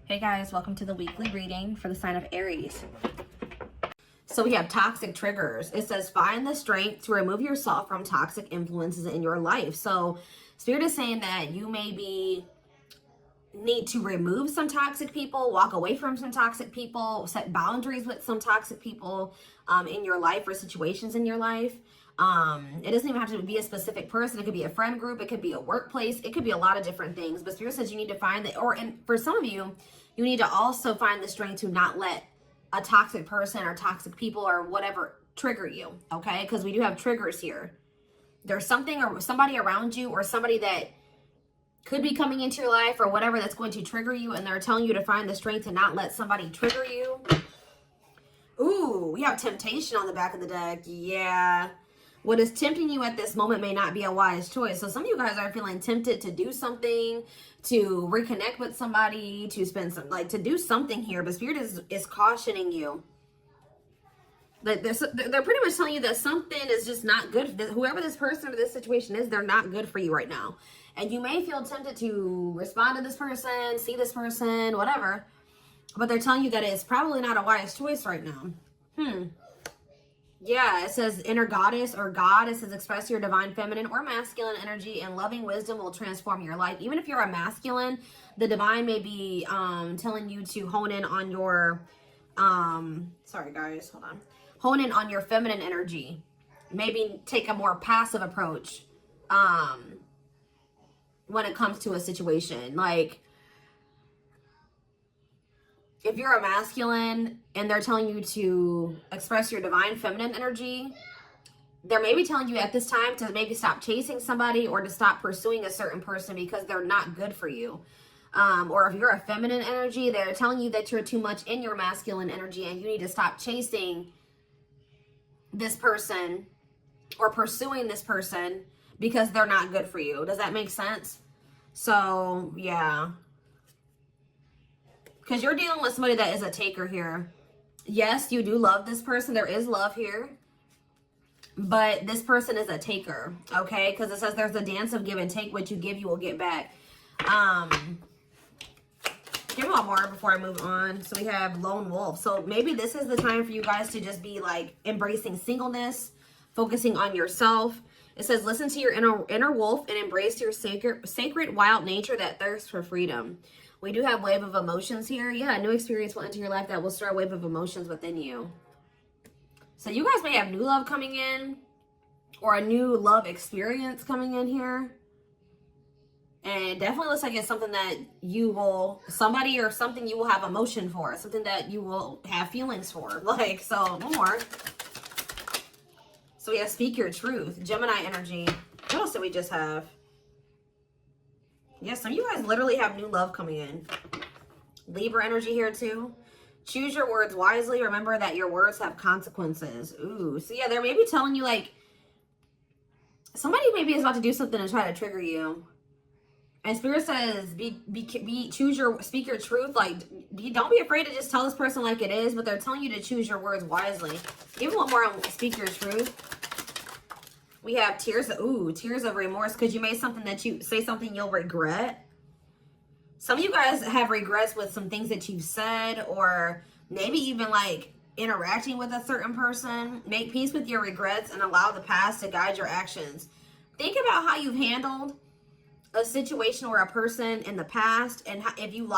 Hey guys, welcome to the weekly reading for the sign of Aries. So we have toxic triggers. It says find the strength to remove yourself from toxic influences in your life. So Spirit is saying that you maybe need to remove some toxic people, walk away from some toxic people, set boundaries with some toxic people in your life or situations in your life. It doesn't even have to be a specific person. It could be a friend group. It could be a workplace. It could be a lot of different things. But Spirit says you need to find that, and for some of you, you need to also find the strength to not let a toxic person or toxic people or whatever trigger you, okay? Because we do have triggers here. There's something or somebody around you or somebody that could be coming into your life or whatever that's going to trigger you, and they're telling you to find the strength to not let somebody trigger you. Ooh, we have temptation on the back of the deck. Yeah. What is tempting you at this moment may not be a wise choice. So some of you guys are feeling tempted to do something, to reconnect with somebody, to spend some, to do something here. But Spirit is cautioning you. They're pretty much telling you that something is just not good. Whoever this person or this situation is, they're not good for you right now. And you may feel tempted to respond to this person, see this person, whatever. But they're telling you that it's probably not a wise choice right now. Yeah, it says inner goddess or God. It says express your divine feminine or masculine energy, and loving wisdom will transform your life. Even if you're a masculine, the divine may be telling you to hone in on your, sorry guys, hold on. Hone in on your feminine energy. Maybe take a more passive approach when it comes to a situation. Like, if you're a masculine and they're telling you to express your divine feminine energy, they're maybe telling you at this time to maybe stop chasing somebody or to stop pursuing a certain person because they're not good for you. Or if you're a feminine energy, they're telling you that you're too much in your masculine energy and you need to stop chasing this person or pursuing this person because they're not good for you. Does that make sense? So, yeah. Because you're dealing with somebody that is a taker here. Yes, you do love this person. There is love here. But this person is a taker, okay? Because it says there's a dance of give and take. What you give, you will get back. Give one more before I move on. So we have lone wolf. So maybe this is the time for you guys to just be like embracing singleness, focusing on yourself. It says listen to your inner wolf and embrace your sacred wild nature that thirsts for freedom. We do have wave of emotions here. Yeah, a new experience will enter your life that will stir a wave of emotions within you. So you guys may have new love coming in or a new love experience coming in here. And it definitely looks like it's something that you will, somebody or something you will have emotion for. Something that you will have feelings for. Like, so more. So we have speak your truth. Gemini energy. What else did we just have? Yeah, some of you guys literally have new love coming in. Libra energy here too. Choose your words wisely. Remember that your words have consequences. Ooh, so yeah, they're maybe telling you like, somebody maybe is about to do something to try to trigger you. And Spirit says, speak your truth. Like, don't be afraid to just tell this person like it is, but they're telling you to choose your words wisely. Give one more on speak your truth. We have tears of remorse because you made something that you say something you'll regret. Some of you guys have regrets with some things that you've said, or maybe even like interacting with a certain person. Make peace with your regrets and allow the past to guide your actions. Think about how you've handled a situation or a person in the past, and if you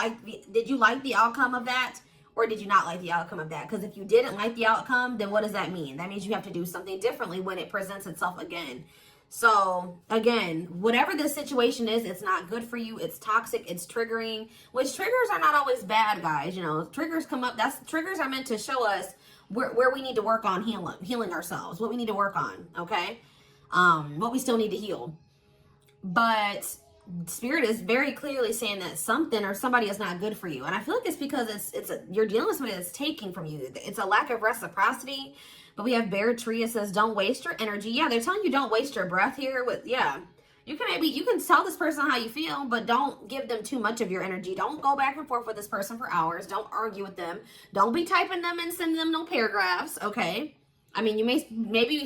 did you like the outcome of that, or did you not like the outcome of that? Because if you didn't like the outcome, then what does that mean? That means you have to do something differently when it presents itself again. So again, whatever this situation is, it's not good for you. It's toxic. It's triggering, which triggers are not always bad, guys. You know, triggers come up. Triggers are meant to show us where we need to work on healing ourselves, what we need to work on. Okay. What we still need to heal. But Spirit is very clearly saying that something or somebody is not good for you. And I feel like it's because you're dealing with somebody that's taking from you. It's a lack of reciprocity. But we have Bear Tree. It says, don't waste your energy. Yeah, they're telling you don't waste your breath here. You can tell this person how you feel, but don't give them too much of your energy. Don't go back and forth with this person for hours. Don't argue with them. Don't be typing them and sending them no paragraphs, okay? I mean, maybe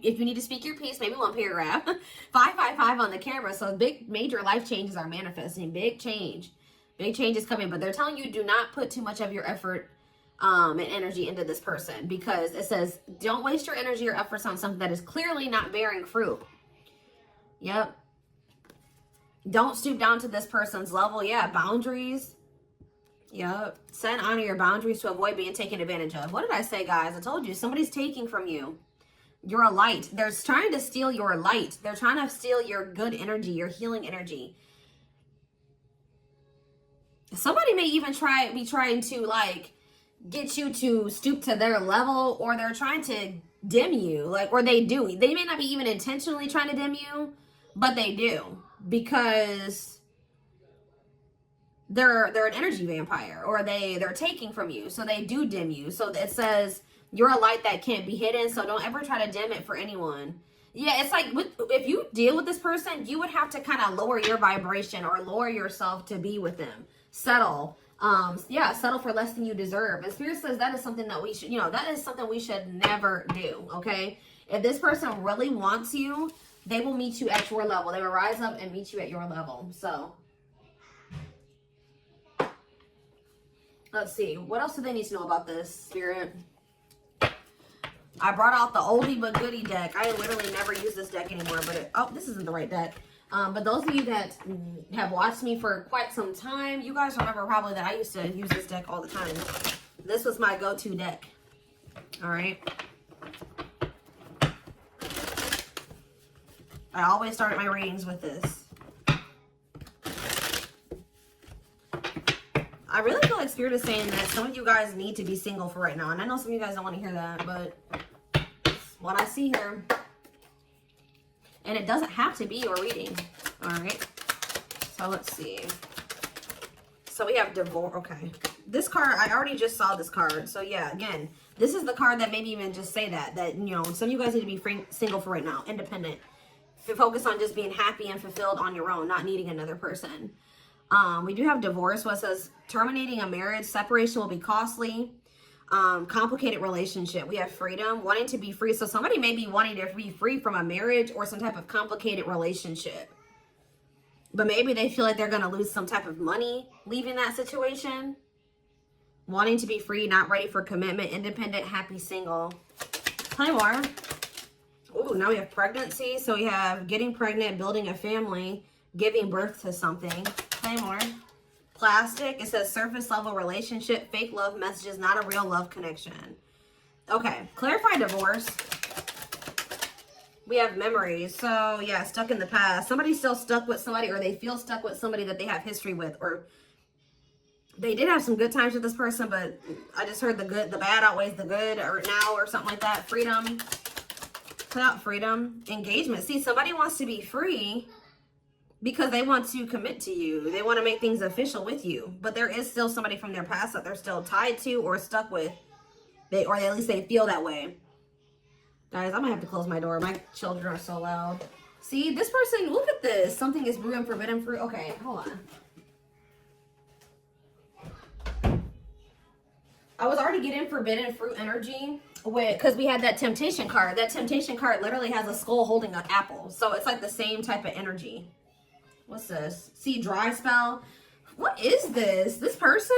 if you need to speak your piece, maybe one paragraph. 555 on the camera. So big major life changes are manifesting. Big change. Big change is coming, but they're telling you do not put too much of your effort and energy into this person, because it says don't waste your energy or efforts on something that is clearly not bearing fruit. Yep. Don't stoop down to this person's level. Yeah, boundaries. Yep. Set and honor your boundaries to avoid being taken advantage of. What did I say, guys? I told you, somebody's taking from you. You're a light. They're trying to steal your light. They're trying to steal your good energy, your healing energy. Somebody may even be trying to like get you to stoop to their level, or they're trying to dim you, like, or they do. They may not be even intentionally trying to dim you, but they do, because they're an energy vampire, or they're taking from you, so they do dim you. So it says you're a light that can't be hidden, so don't ever try to dim it for anyone. Yeah, it's like if you deal with this person, you would have to kind of lower your vibration or lower yourself to be with them. Settle. Yeah, settle for less than you deserve. And Spirit says that is something that we should, that is something we should never do, okay? If this person really wants you, they will meet you at your level. They will rise up and meet you at your level. So, let's see. What else do they need to know about this, Spirit? I brought out the oldie but goodie deck. I literally never use this deck anymore, but oh, this isn't the right deck. But those of you that have watched me for quite some time, you guys remember probably that I used to use this deck all the time. This was my go-to deck. All right. I always started my readings with this. I really feel like Spirit is saying that some of you guys need to be single for right now. And I know some of you guys don't want to hear that, but it's what I see here. And it doesn't have to be your reading. All right. So let's see. So we have divorce. Okay. This card, I already just saw this card. So yeah, again, this is the card that maybe even just say that some of you guys need to be single for right now. Independent. Focus on just being happy and fulfilled on your own, not needing another person. We do have divorce. What says terminating a marriage. Separation will be costly. Complicated relationship. We have freedom, wanting to be free. So somebody may be wanting to be free from a marriage or some type of complicated relationship, but maybe they feel like they're going to lose some type of money leaving that situation. Wanting to be free, not ready for commitment, independent, happy, single. Play more. Oh, now we have pregnancy. So we have getting pregnant, building a family, giving birth to something. Play more. Plastic. It says surface level relationship, fake love messages, not a real love connection. Okay, clarify divorce. We have memories. So yeah, stuck in the past. Somebody's still stuck with somebody, or they feel stuck with somebody that they have history with, or they did have some good times with this person, but I just heard the bad outweighs the good, or now, or something like that. Freedom. Put out freedom. Engagement. See, somebody wants to be free because they want to commit to you. They want to make things official with you. But there is still somebody from their past that they're still tied to or stuck with. Or at least they feel that way. Guys, I'm going to have to close my door. My children are so loud. See, this person, look at this. Something is brewing forbidden fruit. Okay, hold on. I was already getting forbidden fruit energy because we had that temptation card. That temptation card literally has a skull holding an apple. So it's like the same type of energy. What's this? See, dry spell. What is this? This person,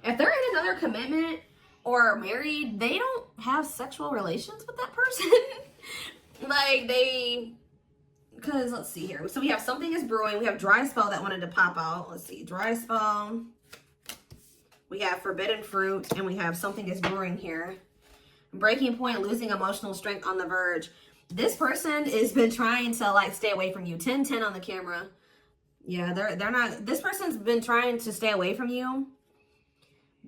if they're in another commitment or married, they don't have sexual relations with that person. Because let's see here. So we have something is brewing. We have dry spell that wanted to pop out. Let's see. Dry spell. We have forbidden fruit, and we have something is brewing here. Breaking point, losing emotional strength, on the verge. This person has been trying to stay away from you. 10-10 on the camera. Yeah, they're not. This person's been trying to stay away from you,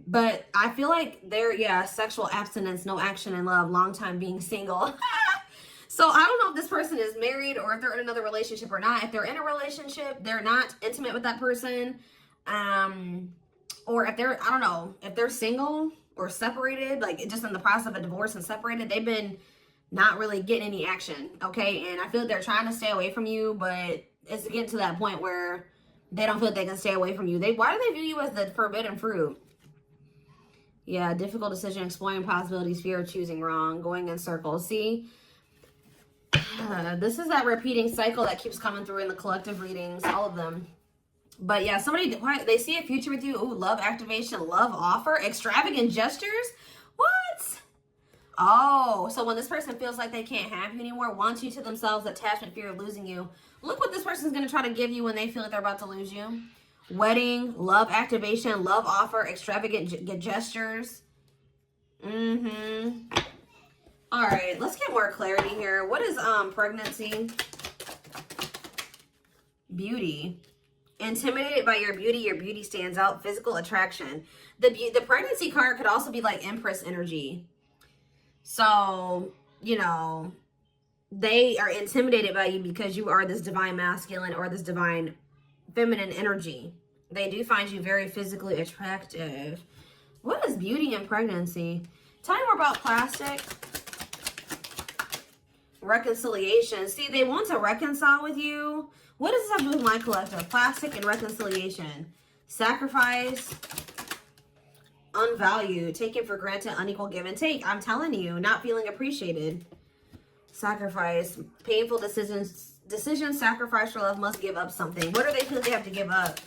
but I feel like sexual abstinence, no action in love, long time being single. So I don't know if this person is married or if they're in another relationship or not. If they're in a relationship, they're not intimate with that person. Or if they're, I don't know, if they're single or separated, just in the process of a divorce and separated, they've been not really getting any action, okay? And I feel like they're trying to stay away from you, but it's getting to that point where they don't feel like they can stay away from you. Why do they view you as the forbidden fruit? Yeah, difficult decision, exploring possibilities, fear of choosing wrong, going in circles. See, this is that repeating cycle that keeps coming through in the collective readings, all of them. But yeah, somebody, they see a future with you. Ooh, love activation, love offer, extravagant gestures. What? Oh, so when this person feels like they can't have you anymore, wants you to themselves, attachment, fear of losing you, look what this person's going to try to give you when they feel like they're about to lose you. Wedding, love activation, love offer, extravagant gestures. Mm-hmm. All right, let's get more clarity here. What is pregnancy? Beauty. Intimidated by your beauty stands out. Physical attraction. The pregnancy card could also be like Empress energy. So, you know, they are intimidated by you because you are this divine masculine or this divine feminine energy. They do find you very physically attractive. What is beauty and pregnancy? Tell me more about plastic. Reconciliation. See, they want to reconcile with you. What does this have to do with my collective? Plastic and reconciliation. Sacrifice. Unvalued. Taken for granted. Unequal give and take. I'm telling you, not feeling appreciated. Sacrifice. Painful decisions. Sacrifice for love. Must give up something. What are they feeling they have to give up?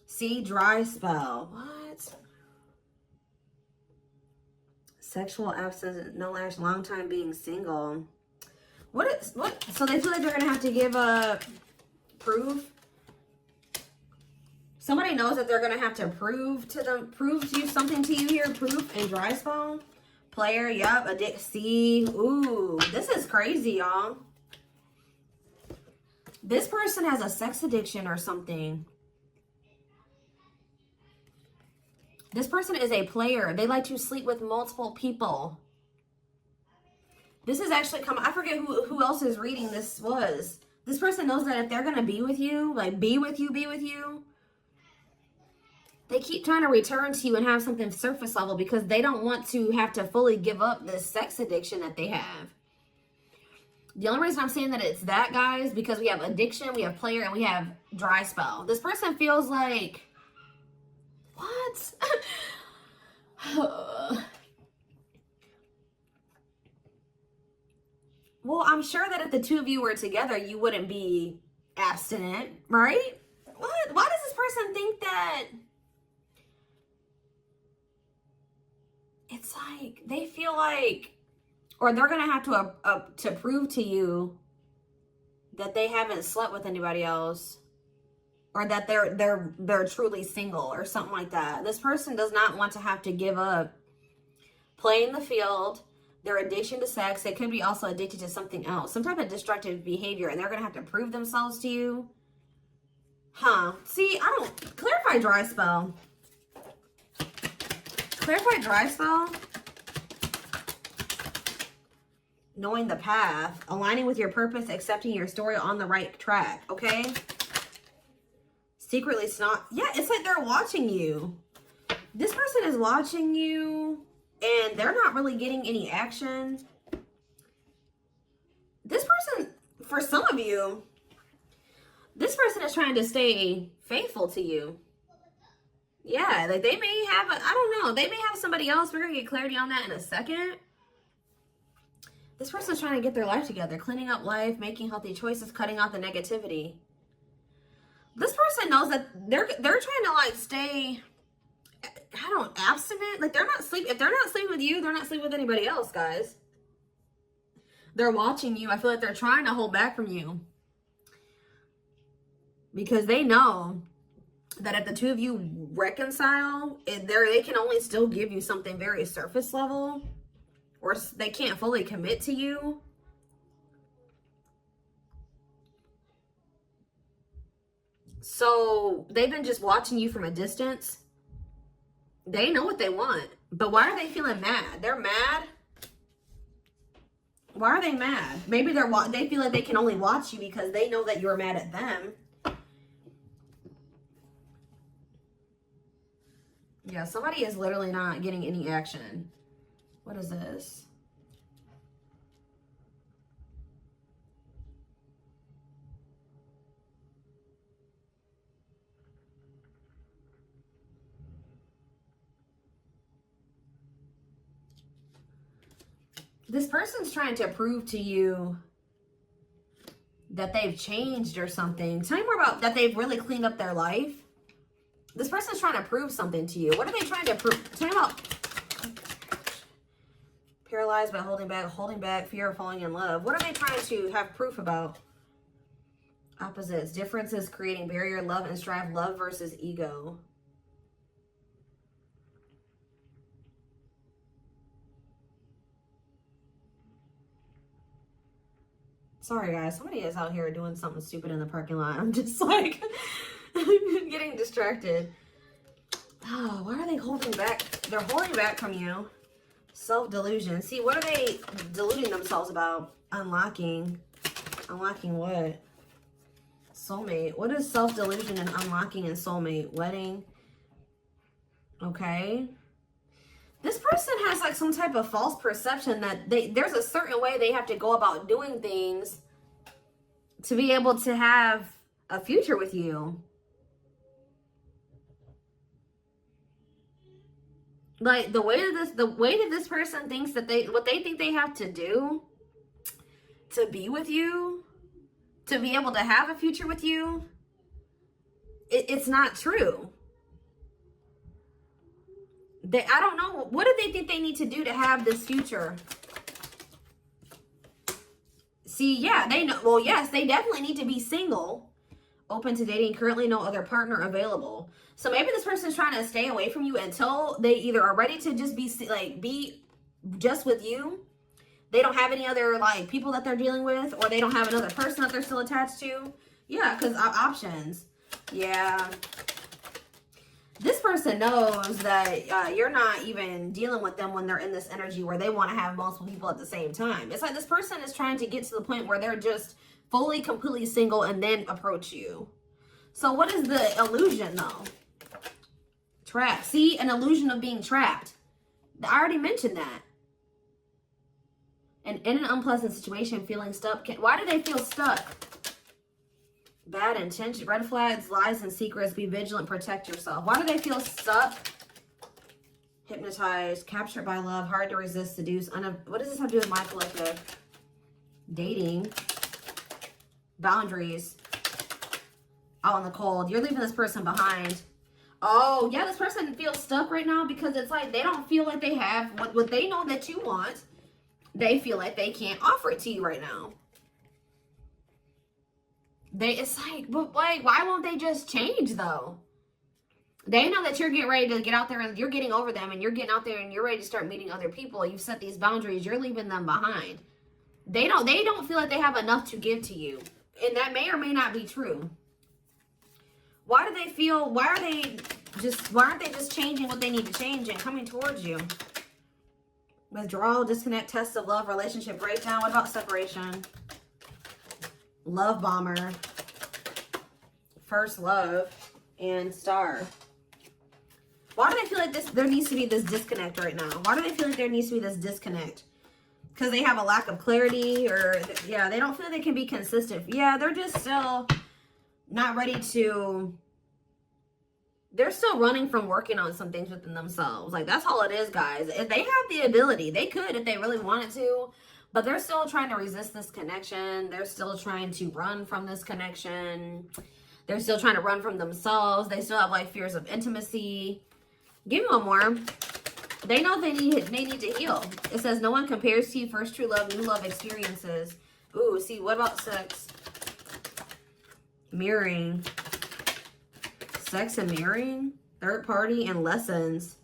See, dry spell. What? Sexual absence, no last long time being single. What? So they feel like they're gonna have to give up proof. Somebody knows that they're gonna have to prove to you something to you here. Proof and dry spell. Player, yup. Addict. See, ooh, this is crazy, y'all. This person has a sex addiction or something. This person is a player. They like to sleep with multiple people. This is actually I forget who else's reading this was. This person knows that if they're going to be with you, like be with you, they keep trying to return to you and have something surface level because they don't want to have to fully give up this sex addiction that they have. The only reason I'm saying that it's that, guys, because we have addiction, we have player, and we have dry spell. This person feels like... What? Well, I'm sure that if the two of you were together, you wouldn't be abstinent, right? What? Why does this person think that? It's like they feel like, or they're gonna have to prove to you that they haven't slept with anybody else. Or that they're truly single or something like that. This person does not want to have to give up playing the field, their addiction to sex. They could be also addicted to something else, some type of destructive behavior, and they're going to have to prove themselves to you. Huh. See, I don't... Clarify dry spell. Clarify dry spell. Knowing the path. Aligning with your purpose. Accepting your story on the right track. Okay? Secretly snot. Yeah, it's like they're watching you. This person is watching you and they're not really getting any action. This person, for some of you, this person is trying to stay faithful to you. Yeah, like they may have, I don't know, they may have somebody else. We're going to get clarity on that in a second. This person's trying to get their life together, cleaning up life, making healthy choices, cutting out the negativity. This person knows that they're trying to like stay, abstinent. Like they're not sleeping. If they're not sleeping with you, they're not sleeping with anybody else, guys. They're watching you. I feel like they're trying to hold back from you. Because they know that if the two of you reconcile, they can only still give you something very surface level. Or they can't fully commit to you. So they've been just watching you from a distance. They know what they want. But why are they feeling mad? They're mad. Why are they mad? Maybe they feel like they can only watch you because they know that you're mad at them. Yeah, somebody is literally not getting any action. What is this? This person's trying to prove to you that they've changed or something. Tell me more about that they've really cleaned up their life. This person's trying to prove something to you. What are they trying to prove? Tell me about paralyzed by holding back, fear of falling in love. What are they trying to have proof about? Opposites, differences, creating barrier, love and strive, love versus ego. Sorry guys, somebody is out here doing something stupid in the parking lot. I'm just like getting distracted. Oh, why are they holding back? They're holding back from you. Self-delusion. See, what are they deluding themselves about? Unlocking. Unlocking what? Soulmate. What is self-delusion and unlocking and soulmate? Wedding. Okay. This person has like some type of false perception that there's a certain way they have to go about doing things to be able to have a future with you. Like the way that this person thinks that what they think they have to do to be with you, to be able to have a future with you, it's not true. I don't know. What do they think they need to do to have this future? See, yeah, they know. Well, yes, they definitely need to be single, open to dating, currently no other partner available. So maybe this person's trying to stay away from you until they either are ready to just be just with you. They don't have any other like people that they're dealing with, or they don't have another person that they're still attached to. Yeah, because options. Yeah. This person knows that you're not even dealing with them when they're in this energy where they want to have multiple people at the same time. It's like this person is trying to get to the point where they're just fully, completely single and then approach you. So what is the illusion though? Trapped. See, an illusion of being trapped. I already mentioned that. And in an unpleasant situation, feeling stuck. Why do they feel stuck? Bad intention, red flags, lies and secrets, be vigilant, protect yourself. Why do they feel stuck? Hypnotized, captured by love, hard to resist, seduce. What does this have to do with my collective? Dating, boundaries, out in the cold. You're leaving this person behind. Oh, yeah, this person feels stuck right now because it's like they don't feel like they have what they know that you want. They feel like they can't offer it to you right now. It's like, but like, why won't they just change though? They know that you're getting ready to get out there and you're getting over them and you're getting out there and you're ready to start meeting other people. You've set these boundaries. You're leaving them behind. They don't feel like they have enough to give to you. And that may or may not be true. Why do they feel, why aren't they just changing what they need to change and coming towards you? Withdrawal, disconnect, test of love, relationship breakdown. What about separation? Love bomber, first love, and star. Why do they feel like there needs to be this disconnect right now? Why do they feel like there needs to be this disconnect? Because they have a lack of clarity, or yeah, they don't feel they can be consistent. Yeah, they're just still not ready to, they're still running from working on some things within themselves. Like, that's all it is, guys. If they have the ability, they could if they really wanted to. But they're still trying to resist this connection. They're still trying to run from this connection. They're still trying to run from themselves. They still have like fears of intimacy. Give me one more. They know they need to heal. It says no one compares to you. First true love, new love experiences. Ooh, see, what about sex? Mirroring. Sex and mirroring. Third party and lessons.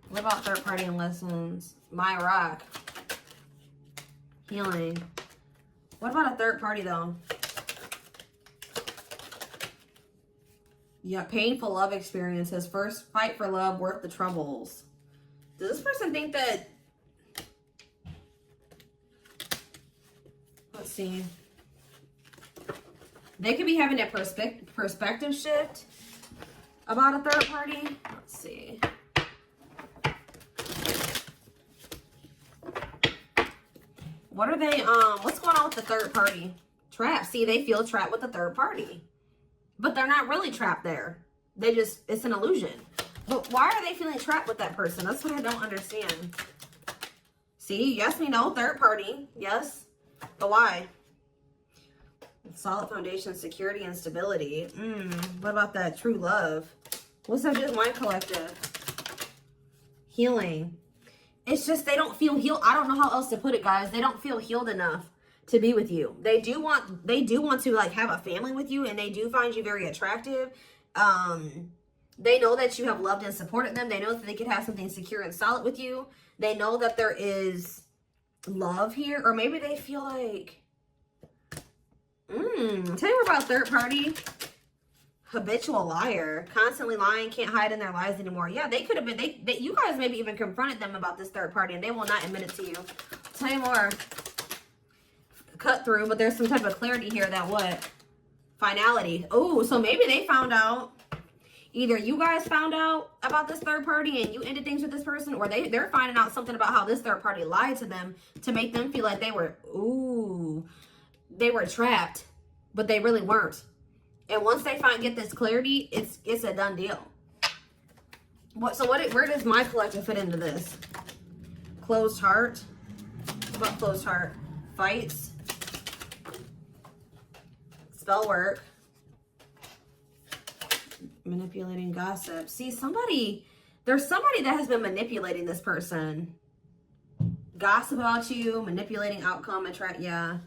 What about third party and lessons? My rock. Healing. What about a third party though? Yeah, painful love experiences. First fight for love, worth the troubles. Does this person think that... Let's see. They could be having a perspective shift about a third party. Let's see. What are they, what's going on with the third party? Trapped. See, they feel trapped with the third party. But they're not really trapped there. They just, it's an illusion. But why are they feeling trapped with that person? That's what I don't understand. See, yes, me, no, third party. Yes. But why? Solid foundation, security, and stability. What about that true love? What's that just mind collective? Healing. It's just they don't feel healed. I don't know how else to put it, guys. They don't feel healed enough to be with you. They do want to like have a family with you, and they do find you very attractive. They know that you have loved and supported them. They know that they could have something secure and solid with you. They know that there is love here, or maybe they feel like, tell me more about third party. Habitual liar, constantly lying, can't hide in their lies anymore. Yeah, they could have been, you guys maybe even confronted them about this third party, and they will not admit it to you. Tell you more. Cut through, but there's some type of clarity here that what? Finality. Oh, so maybe they found out. Either you guys found out about this third party and you ended things with this person, or they're finding out something about how this third party lied to them to make them feel like they were trapped, but they really weren't. And once they get this clarity, it's a done deal. Where does my collective fit into this? Closed heart. What about closed heart? Fights. Spell work. Manipulating, gossip. See, there's somebody that has been manipulating this person. Gossip about you, manipulating outcome, yeah.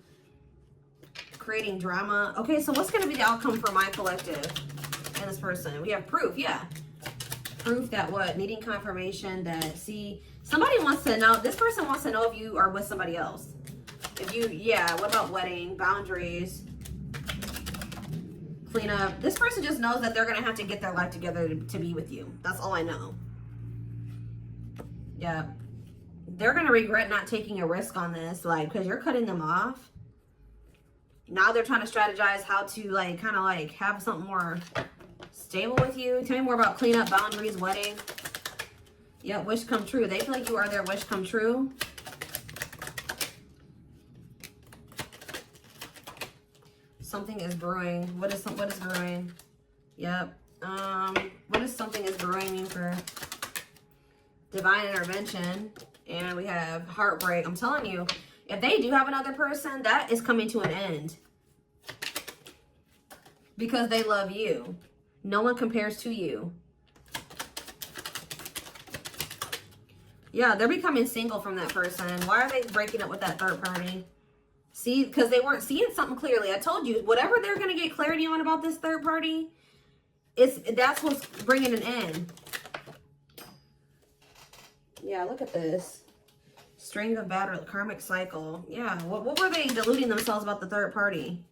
Creating drama. Okay, so what's going to be the outcome for my collective and this person? We have proof, yeah. Proof that what? Needing confirmation that, see, somebody wants to know, this person wants to know if you are with somebody else. If you, yeah, what about wedding, boundaries, clean up. This person just knows that they're going to have to get their life together to be with you. That's all I know. Yeah. They're going to regret not taking a risk on this, like, because you're cutting them off. Now they're trying to strategize how to, like, kind of, like, have something more stable with you. Tell me more about cleanup, boundaries, wedding. Yeah, wish come true. They feel like you are their wish come true. Something is brewing. What is brewing? Yep. What is something is brewing mean for divine intervention? And we have heartbreak. I'm telling you, if they do have another person, that is coming to an end. Because they love you. No one compares to you. Yeah, they're becoming single from that person. Why are they breaking up with that third party? See, because they weren't seeing something clearly. I told you, whatever they're going to get clarity on about this third party, that's what's bringing an end. Yeah, look at this. String of battle, karmic cycle. Yeah, what were they deluding themselves about the third party?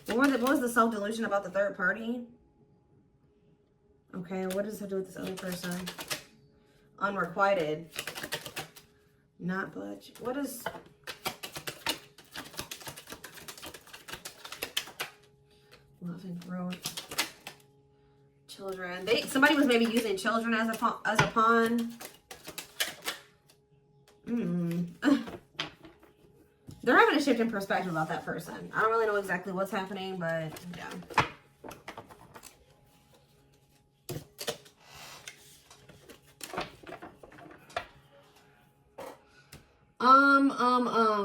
What was the self-delusion about the third party? Okay, what does it do with this other person? Unrequited. Not budge. What is... Love and growth. Children. Somebody was maybe using children as a pawn. They're having a shift in perspective about that person. I don't really know exactly what's happening, but yeah.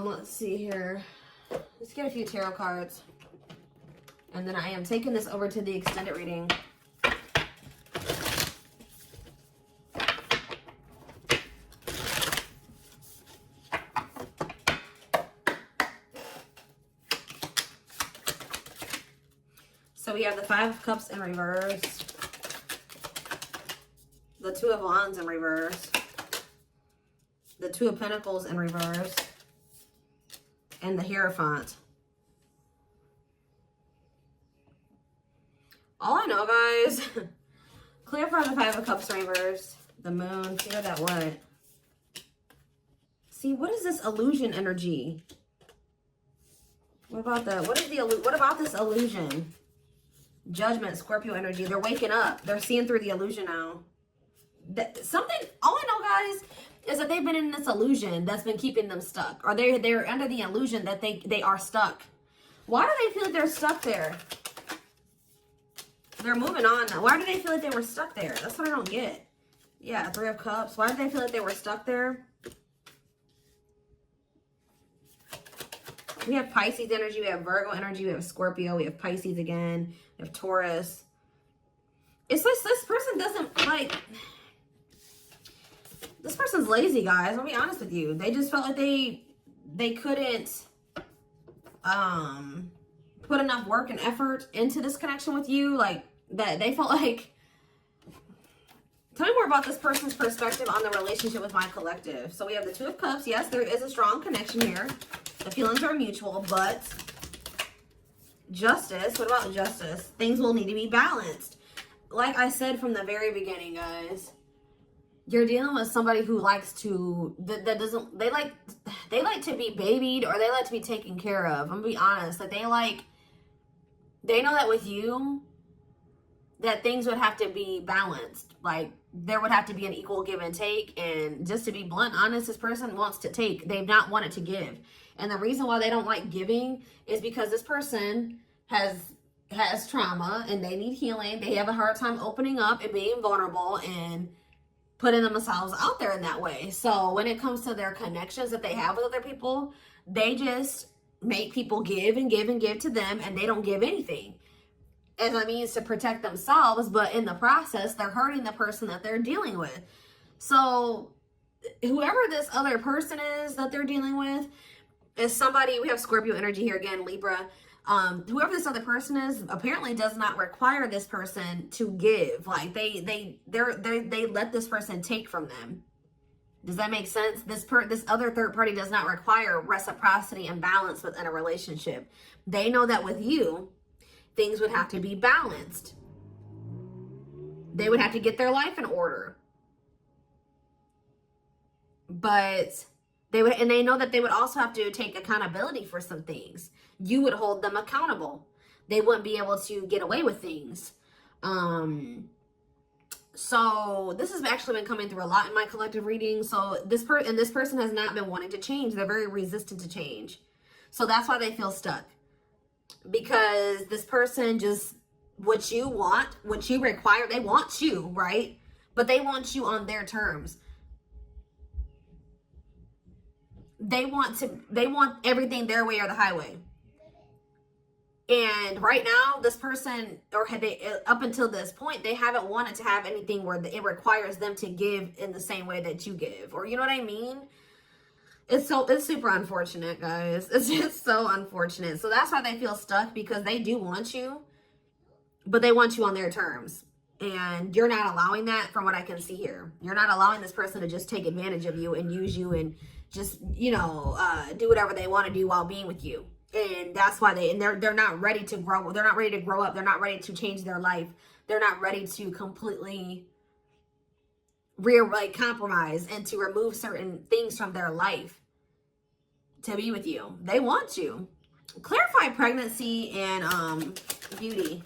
Let's see here. Let's get a few tarot cards. And then I am taking this over to the extended reading. So we have the Five of Cups in reverse. The Two of Wands in reverse. The Two of Pentacles in reverse. And the Hierophant. All I know, guys, clarify the Five of Cups in reverse. The Moon, clear that what? See, what is this illusion energy? What about this illusion? Judgment, Scorpio energy. They're waking up. They're seeing through the illusion now. All I know, guys, is that they've been in this illusion that's been keeping them stuck. Or they're under the illusion that they are stuck. Why do they feel like they're stuck there? They're moving on now. Why do they feel like they were stuck there? That's what I don't get. Yeah, Three of Cups. Why did they feel like they were stuck there? We have Pisces energy, we have Virgo energy, we have Scorpio, we have Pisces again, we have Taurus. It's like this person doesn't like, this person's lazy, guys. I'll be honest with you. They just felt like they couldn't put enough work and effort into this connection with you. Like that they felt like, tell me more about this person's perspective on the relationship with my collective. So we have the Two of Cups. Yes, there is a strong connection here. The feelings are mutual, but justice. What about justice? Things will need to be balanced. Like I said from the very beginning, guys, you're dealing with somebody who likes to, they like to be babied, or they like to be taken care of. I'm gonna be honest. Like they know that with you, that things would have to be balanced. Like there would have to be an equal give and take. And just to be blunt, honest, this person wants to take. They've not wanted to give. And the reason why they don't like giving is because this person has trauma and they need healing. They have a hard time opening up and being vulnerable and putting themselves out there in that way. So when it comes to their connections that they have with other people, they just make people give and give and give to them, and they don't give anything as a means to protect themselves. But in the process, they're hurting the person that they're dealing with. So whoever this other person is that they're dealing with is somebody, we have Scorpio energy here again, Libra. Whoever this other person is apparently does not require this person to give. Like they let this person take from them. Does that make sense? This other third party does not require reciprocity and balance within a relationship. They know that with you, things would have to be balanced. They would have to get their life in order. But they know that they would also have to take accountability for some things. You would hold them accountable. They wouldn't be able to get away with things. So this has actually been coming through a lot in my collective reading. So this person has not been wanting to change. They're very resistant to change. So that's why they feel stuck. Because this person just, what you want, what you require, they want you, right? But they want you on their terms. They want everything their way or the highway. And right now, this person, or had they, up until this point, they haven't wanted to have anything where it requires them to give in the same way that you give. Or you know what I mean? It's super unfortunate, guys. It's just so unfortunate. So that's why they feel stuck, because they do want you, but they want you on their terms. And you're not allowing that, from what I can see here. You're not allowing this person to just take advantage of you and use you and just, do whatever they want to do while being with you. And that's why they're not ready to grow. They're not ready to grow up. They're not ready to change their life. They're not ready to completely compromise and to remove certain things from their life to be with you. They want you. Clarify pregnancy and beauty.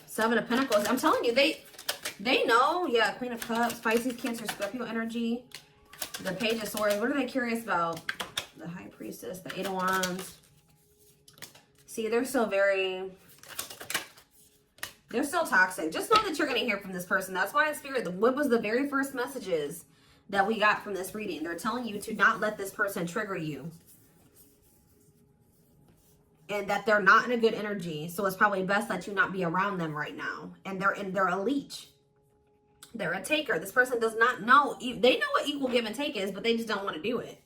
Seven of Pentacles. I'm telling you, they know. Yeah, Queen of Cups, Pisces, Cancer, Scorpio energy. The Page of Swords. What are they curious about? The High Priestess, the Eight of Wands. See, they're still toxic. Just know that you're going to hear from this person. That's why in Spirit, what was the very first messages that we got from this reading? They're telling you to not let this person trigger you. And that they're not in a good energy. So it's probably best that you not be around them right now. And they're a leech. They're a taker. This person does not know. They know what equal give and take is, but they just don't want to do it.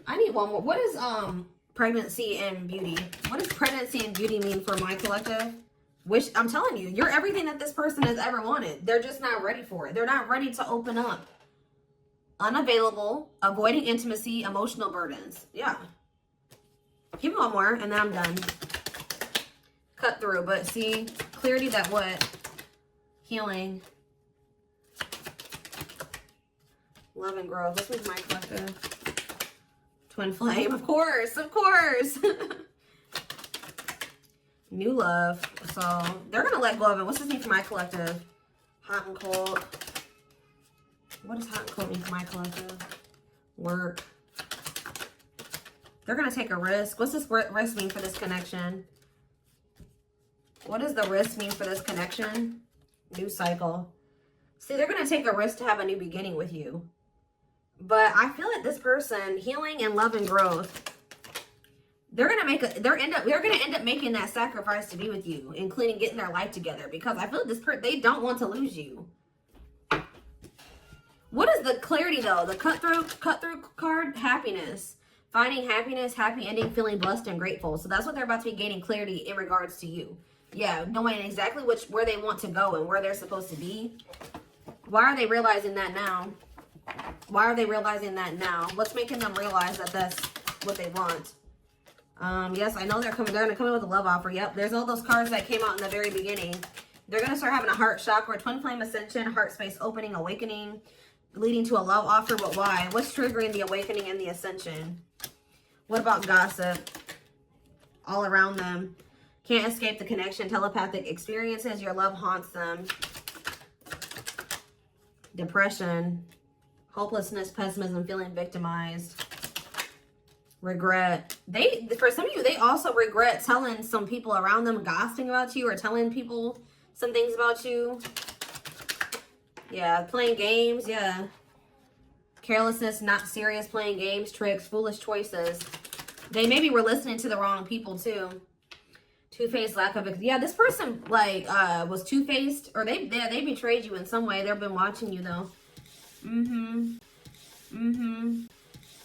I need one more. What is pregnancy and beauty? What does pregnancy and beauty mean for my collective? Which, I'm telling you, you're everything that this person has ever wanted. They're just not ready for it. They're not ready to open up. Unavailable, avoiding intimacy, emotional burdens. Yeah. Give me one more and then I'm done. Cut through, but see, clarity that what? Healing. Love and growth. This was my collective. Twin flame, of course, of course. New love. So they're gonna let go of it. What's this mean for my collective? Hot and cold. What does hot and cold mean for my collective? Work. They're gonna take a risk. What's this risk mean for this connection? What does the risk mean for this connection? New cycle. See, they're gonna take a risk to have a new beginning with you. But I feel like this person, healing and love and growth, they're gonna end up making that sacrifice to be with you, including getting their life together. Because I feel like this person, they don't want to lose you. What is the clarity though? The cut through card, happiness, finding happiness, happy ending, feeling blessed and grateful. So that's what they're about to be gaining clarity in regards to you. Yeah, knowing exactly where they want to go and where they're supposed to be. Why are they realizing that now? Why are they realizing that now? What's making them realize that that's what they want? Yes, I know they're gonna come in with a love offer. Yep, there's all those cards that came out in the very beginning. They're gonna start having a heart chakra, twin flame ascension, heart space opening, awakening, leading to a love offer. But why? What's triggering the awakening and the ascension? What about gossip? All around them. Can't escape the connection, telepathic experiences. Your love haunts them. Depression, hopelessness, pessimism, feeling victimized. Regret. For some of you, they also regret telling some people around them, gossiping about you or telling people some things about you. Yeah, playing games, yeah. Carelessness, not serious, playing games, tricks, foolish choices. They maybe were listening to the wrong people too. Two-faced, lack of... Yeah, this person, like, was two-faced. Or they betrayed you in some way. They've been watching you, though.